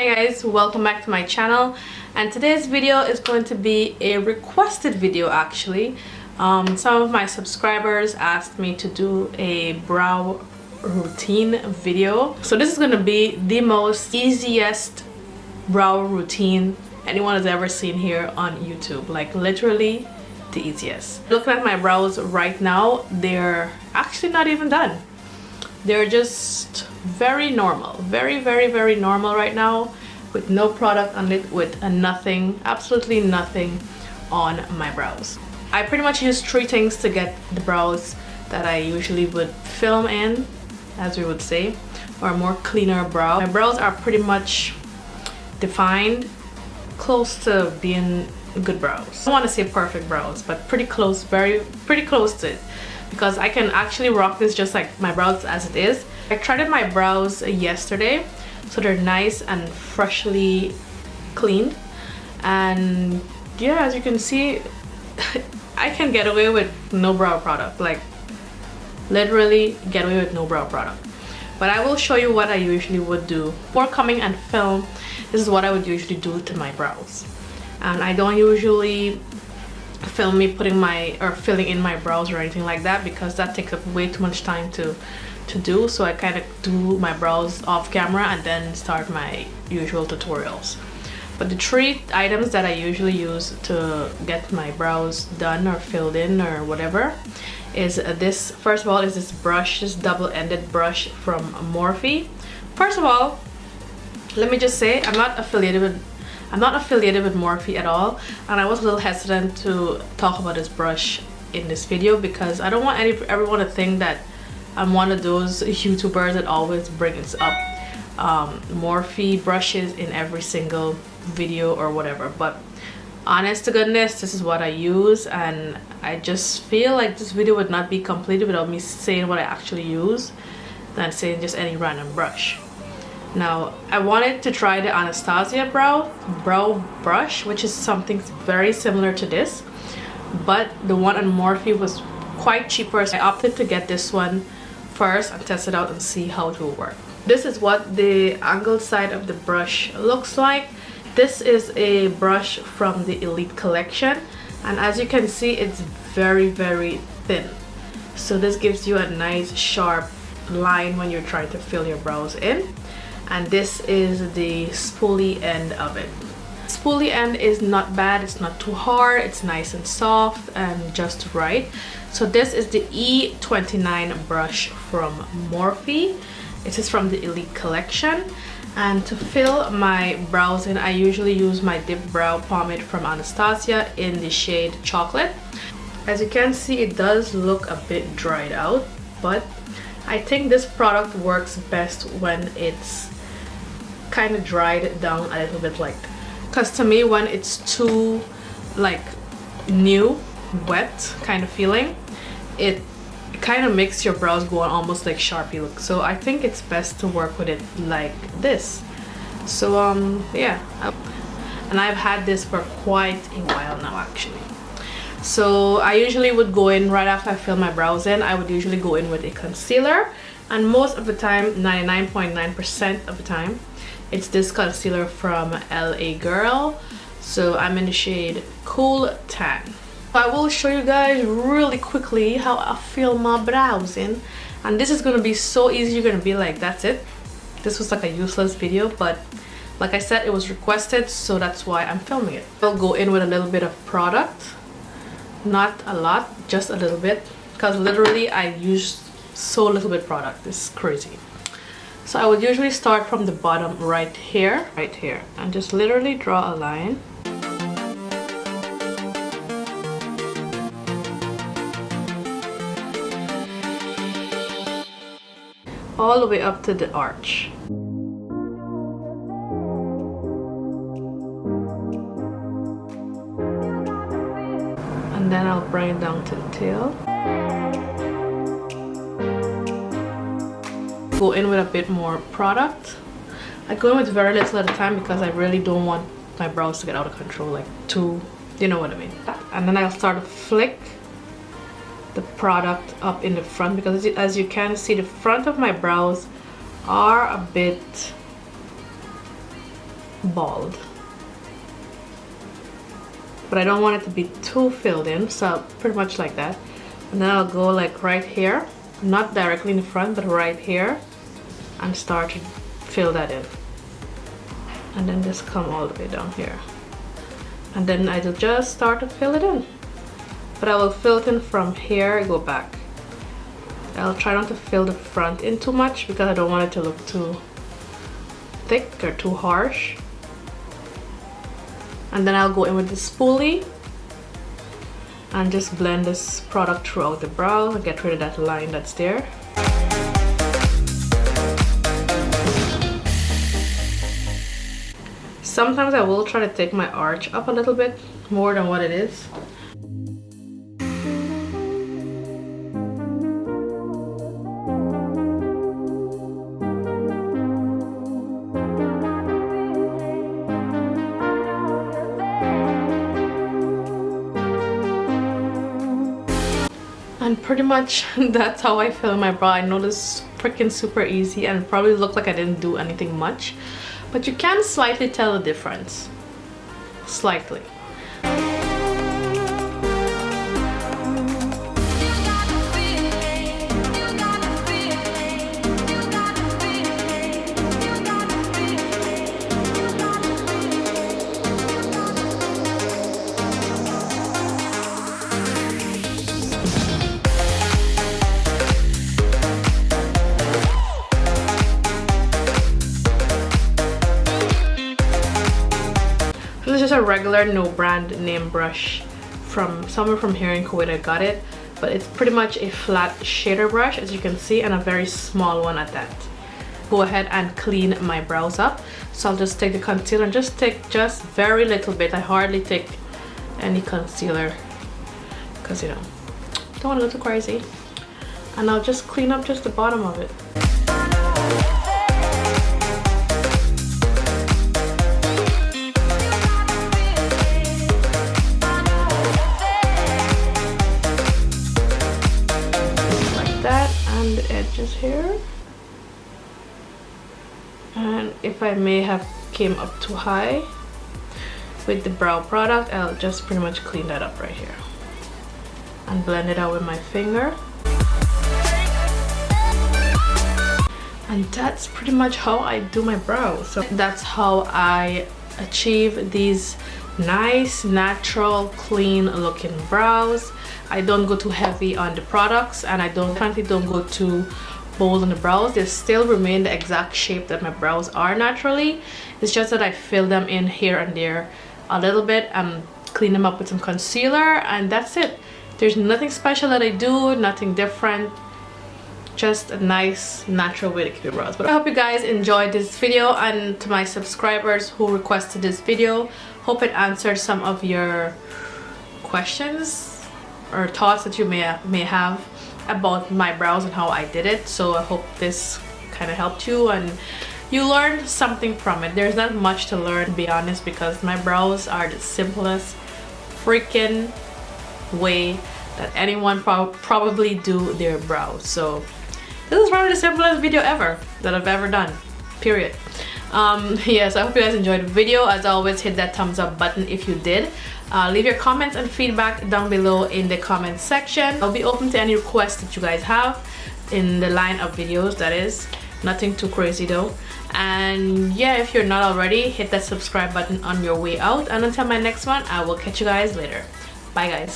Hi guys, welcome back to my channel, and today's video is going to be a requested video actually. Some of my subscribers asked me to do a brow routine video, so this is going to be the most easiest brow routine anyone has ever seen here on YouTube. Like literally the easiest. Looking at my brows right now, they're actually not even done. They're just very normal, very normal right now, with no product on it, with nothing, absolutely nothing on my brows. I pretty much use three things to get the brows that I usually would film in, as we would say, or a more cleaner brow. My brows are pretty much defined, close to being good brows. I don't want to say perfect brows, but pretty close, pretty close to it, because I can actually rock this just like my brows as it is. I tried my brows yesterday, so they're nice and freshly cleaned, and yeah, as you can see, I can get away with no brow product, like literally get away with no brow product. But I will show you what I usually would do before coming and film. This is what I would usually do to my brows, and I don't usually film me putting my or filling in my brows or anything like that, because that takes up way too much time to do. So I kind of do my brows off camera and then start my usual tutorials. But the three items that I usually use to get my brows done or filled in or whatever is this. First of all, is this brush, this double-ended brush from Morphe. First of all, let me just say I'm not affiliated with Morphe at all, and I was a little hesitant to talk about this brush in this video because I don't want everyone to think that I'm one of those YouTubers that always brings up Morphe brushes in every single video or whatever. But honest to goodness, this is what I use, and I just feel like this video would not be completed without me saying what I actually use than saying just any random brush. Now, I wanted to try the Anastasia brow brush, which is something very similar to this, but the one on Morphe was quite cheaper, so I opted to get this one first and test it out and see how it will work. This is what the angled side of the brush looks like. This is a brush from the Elite collection, and as you can see, it's very thin, so this gives you a nice sharp line when you're trying to fill your brows in. And this is the spoolie end of it. Spoolie end is not bad, it's not too hard, it's nice and soft and just right. So this is the E29 brush from Morphe. This is from the Elite collection, and to fill my brows in, I usually use my Dipbrow pomade from Anastasia in the shade Chocolate. As you can see, it does look a bit dried out, but I think this product works best when it's kind of dried down a little bit, like, because to me when it's too like new, wet kind of feeling, it kind of makes your brows go on almost like Sharpie look. So I think it's best to work with it like this. So yeah, and I've had this for quite a while now actually. So I usually would go in right after I fill my brows in. I would usually go in with a concealer, and most of the time, 99.9% of the time, it's this concealer from LA Girl. So I'm in the shade Cool Tan. I will show you guys really quickly how I fill my brows in, and this is gonna be so easy. You're gonna be like, that's it. This was like a useless video, but like I said, it was requested, so that's why I'm filming it. I'll go in with a little bit of product. Not a lot, just a little bit, because literally I use so little bit product. This is crazy. So I would usually start from the bottom right here, and just literally draw a line. All the way up to the arch. And then I'll bring it down to the tail. Go in with a bit more product. I go in with very little at a time because I really don't want my brows to get out of control, like too, you know what I mean. And then I'll start to flick the product up in the front, because as you can see, the front of my brows are a bit bald. But I don't want it to be too filled in, so pretty much like that. And then I'll go like right here, not directly in the front, but right here, and start to fill that in. And then just come all the way down here. And then I will just start to fill it in. But I will fill it in from here, go back. I'll try not to fill the front in too much because I don't want it to look too thick or too harsh. And then I'll go in with the spoolie and just blend this product throughout the brow and get rid of that line that's there. Sometimes I will try to take my arch up a little bit more than what it is. And pretty much that's how I fill my brow. I know this is freaking super easy and probably look like I didn't do anything much, but you can slightly tell the difference. Slightly. This is just a regular no brand name brush from somewhere from here in Kuwait. I got it, but it's pretty much a flat shader brush, as you can see, and a very small one at that. Go ahead and clean my brows up. So I'll just take the concealer and just take just very little bit. I hardly take any concealer because, you know, don't want to go too crazy. And I'll just clean up just the bottom of it. The edges here, and if I may have came up too high with the brow product, I'll just pretty much clean that up right here and blend it out with my finger. And that's pretty much how I do my brows. So that's how I achieve these nice, natural, clean looking brows. I don't go too heavy on the products, and I definitely don't go too bold on the brows. They still remain the exact shape that my brows are naturally. It's just that I fill them in here and there a little bit and clean them up with some concealer, and that's it. There's nothing special that I do, nothing different. Just a nice natural way to keep your brows. But I hope you guys enjoyed this video, and to my subscribers who requested this video, hope it answered some of your questions or thoughts that you may have about my brows and how I did it. So I hope this kind of helped you and you learned something from it. There's not much to learn, to be honest, because my brows are the simplest freaking way that anyone probably do their brows. So this is probably the simplest video ever that I've ever done, period. Yes, I hope you guys enjoyed the video. As always, hit that thumbs up button if you did. Leave your comments and feedback down below in the comment section. I'll be open to any requests that you guys have in the line of videos, that is. Nothing too crazy though. And yeah, if you're not already, hit that subscribe button on your way out. And until my next one, I will catch you guys later. Bye guys.